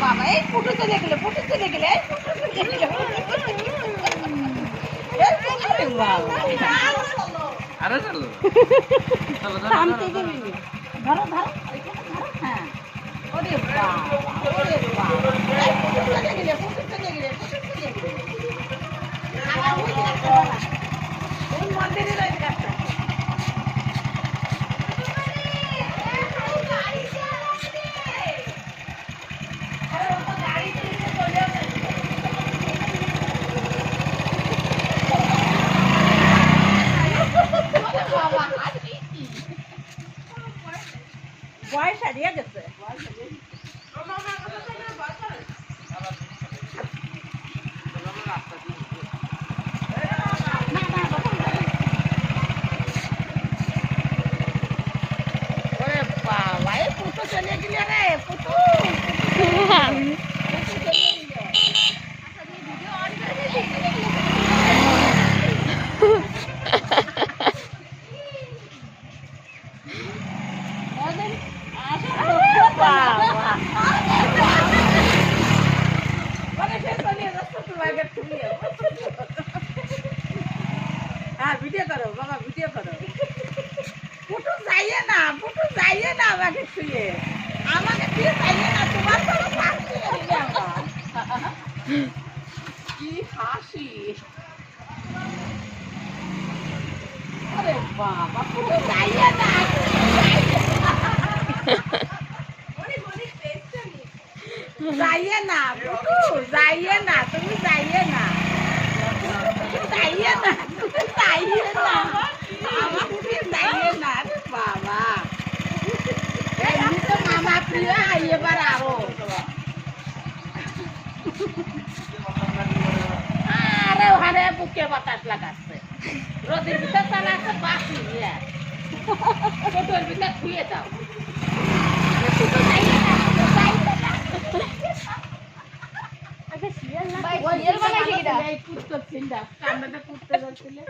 বাবা এই ফুটো চলে গেলে এই ফুটো চলে গেলে আরে চলো থামতে দিবি ধরো ধরো ধরো হ্যাঁ ওরে বাবা এই ফুটো চলে গেলে আবার ওই রাস্তা ওই মন্দিরে রয়েছে রাস্তা বয়স হারিয়ে গেছে বাবা এই পুতো চলে গেলে রে পুতো ভিডিও করো বাবা ভিডিও করো ফুটু যাইয়ে না আমাকে ছুঁয়ে আমাকে দিয়ে যাইয়ে না তোমার কোনো শাস্তি নেই আমার কি হাসি আরে বাবা ফুটু যাইয়ে না যাইয়ে না ফুটু যাইয়ে না তুমি যাইয়ে না যাইয়ে না তুমি যাইয়ে না আমাকে যাইয়ে না রে বাবা এই তো মামা প্রিয় এবার আরো আরে ওখানে বুকে বাতাস লাগাচ্ছে রোদের ভিতর চালাচ্ছে বাসি নিয়ে ছোটোর ভিতর ধুয়ে দাও যাইয়ে না কুত্তর চিন্তা কান্নাটা কুত্তে যাচ্ছিলে